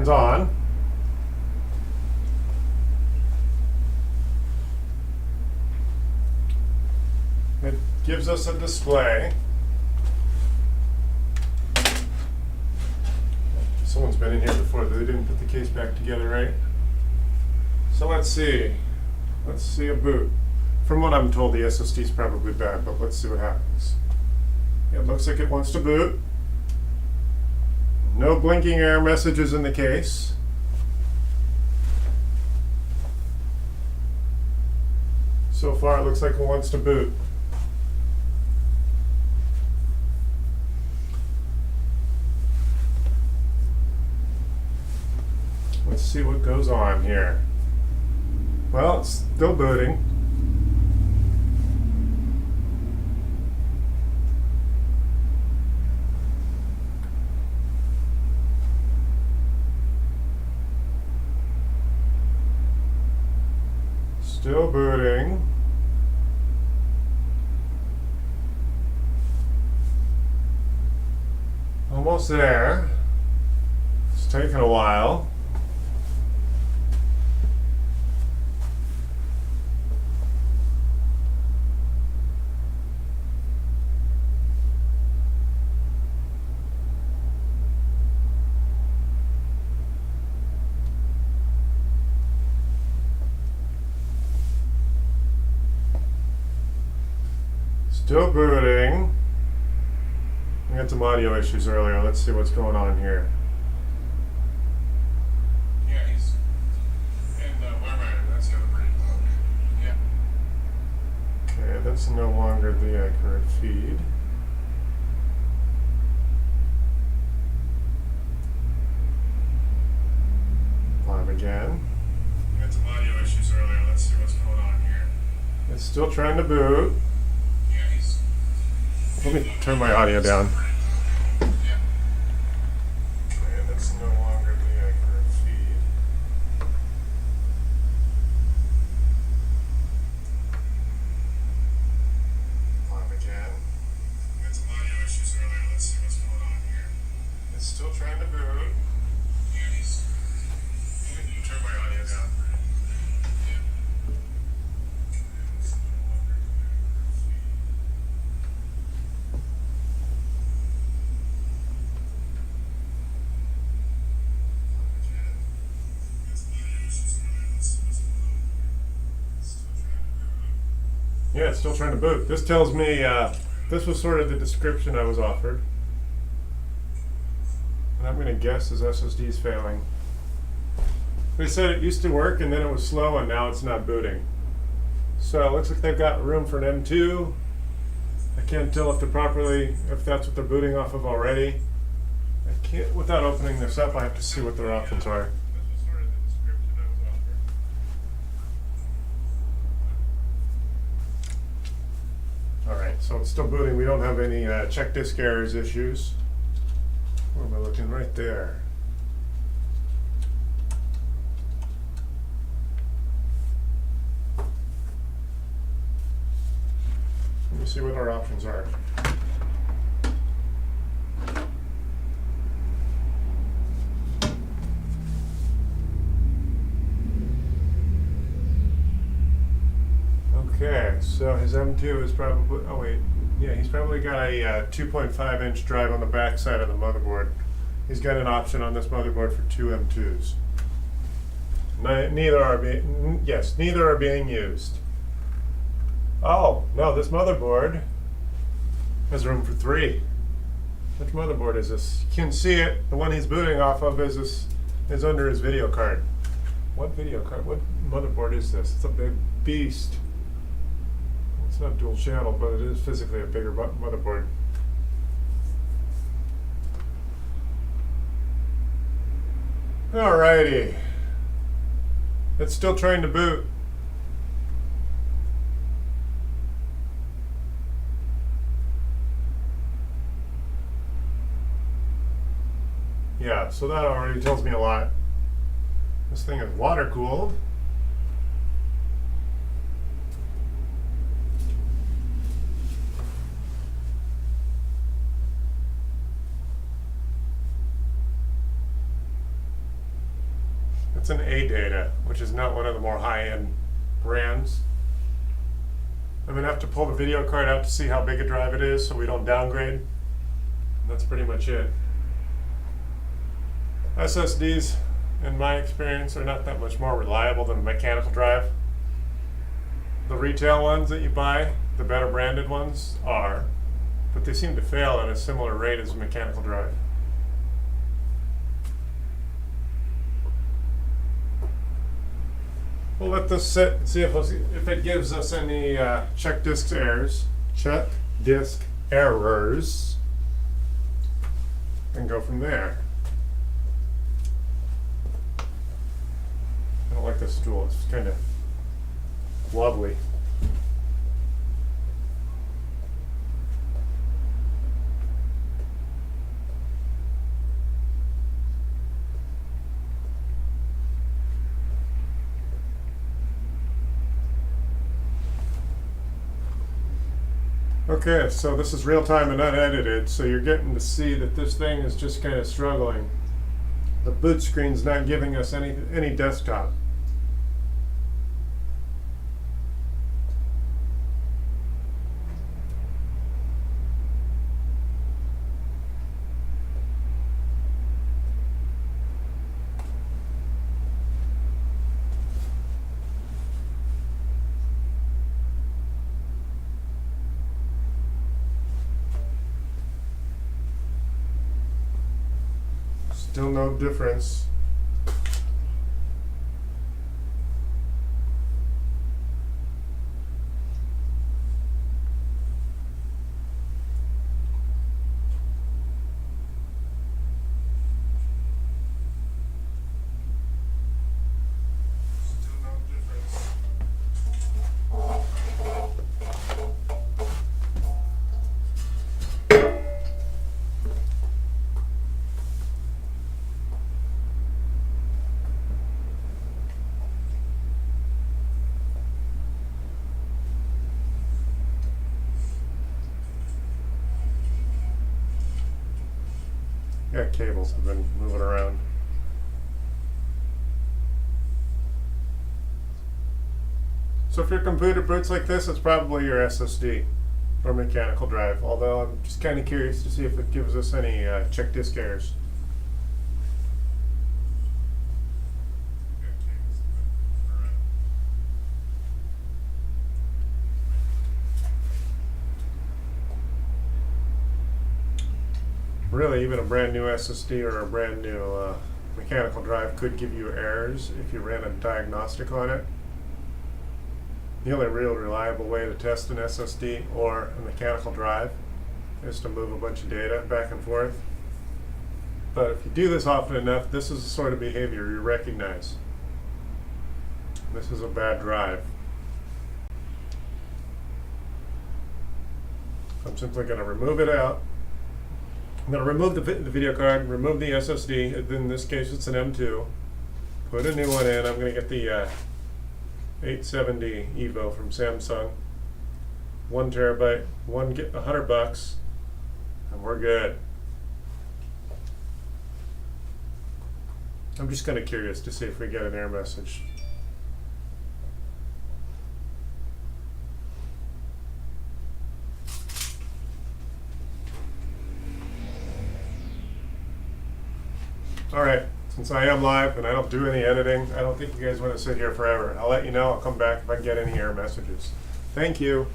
hands-on. It gives us a display. Someone's been in here before. They didn't put the case back together, right? So let's see. Let's see a boot. From what I'm told, the SSD is probably bad, but let's see what happens. It looks like it wants to boot. No blinking error messages in the case. So far, it looks like it wants to boot. Let's see what goes on here. Well, it's still booting. Still booting. Almost there. It's taken a while. Still booting. We had some audio issues earlier. Let's see what's going on here. Yeah, he's in the Weimar. That's the other brain. Yeah. Okay, that's no longer the accurate feed. Live again. We had some audio issues earlier. Let's see what's going on here. It's still trying to boot. Yeah, he's. Let me turn my audio down. Yeah. Okay, that's no longer the accurate feed. Live again. We had some audio issues earlier. Let's see what's going on here. It's still trying to boot. Yeah, he's. Let me turn my audio down. Yeah. It's no longer the accurate feed. Yeah, it's still trying to boot. This tells me this was sort of the description I was offered. And I'm going to guess his SSD is failing. They said it used to work and then it was slow and now it's not booting. So it looks like they've got room for an M2. I can't tell if that's what they're booting off of already. I can't, without opening this up, I have to see what their options are. This was sort of the description I was offered. Alright, so it's still booting. We don't have any check disk errors issues. Where am I looking? Right there. Let me see what our options are. Okay, so his M2 is probably, oh wait, yeah, he's probably got a 2.5-inch drive on the back side of the motherboard. He's got an option on this motherboard for two M2s. Neither are being used. Oh, no, this motherboard has room for three. Which motherboard is this? You can see it. The one he's booting off of is under his video card. What video card? What motherboard is this? It's a big beast. It's not dual channel, but it is physically a bigger motherboard. Alrighty. It's still trying to boot. Yeah, so that already tells me a lot. This thing is water cooled. That's an A-Data, which is not one of the more high-end brands. I'm gonna have to pull the video card out to see how big a drive it is so we don't downgrade. And that's pretty much it. SSDs, in my experience, are not that much more reliable than a mechanical drive. The retail ones that you buy, the better branded ones, are, but they seem to fail at a similar rate as a mechanical drive. We'll let this sit and see if it gives us any check disk errors. Check disk errors. And go from there. I don't like this stool. It's kind of wobbly. Okay, so this is real time and unedited, so you're getting to see that this thing is just kind of struggling. The boot screen's not giving us any desktop. Still no difference. Still no difference. Yeah, cables have been moving around. So if your computer boots like this, it's probably your SSD or mechanical drive, although I'm just kind of curious to see if it gives us any check disk errors. Really, even a brand new SSD or a brand new mechanical drive could give you errors if you ran a diagnostic on it. The only real reliable way to test an SSD or a mechanical drive is to move a bunch of data back and forth. But if you do this often enough, this is the sort of behavior you recognize. This is a bad drive. I'm simply going to remove it out. I'm going to remove the video card, remove the SSD. In this case, it's an M2. Put a new one in. I'm going to get the 870 Evo from Samsung. 1 terabyte, $100, and we're good. I'm just kind of curious to see if we get an error message. Alright, since I am live and I don't do any editing, I don't think you guys want to sit here forever. I'll let you know. I'll come back if I get any error messages. Thank you.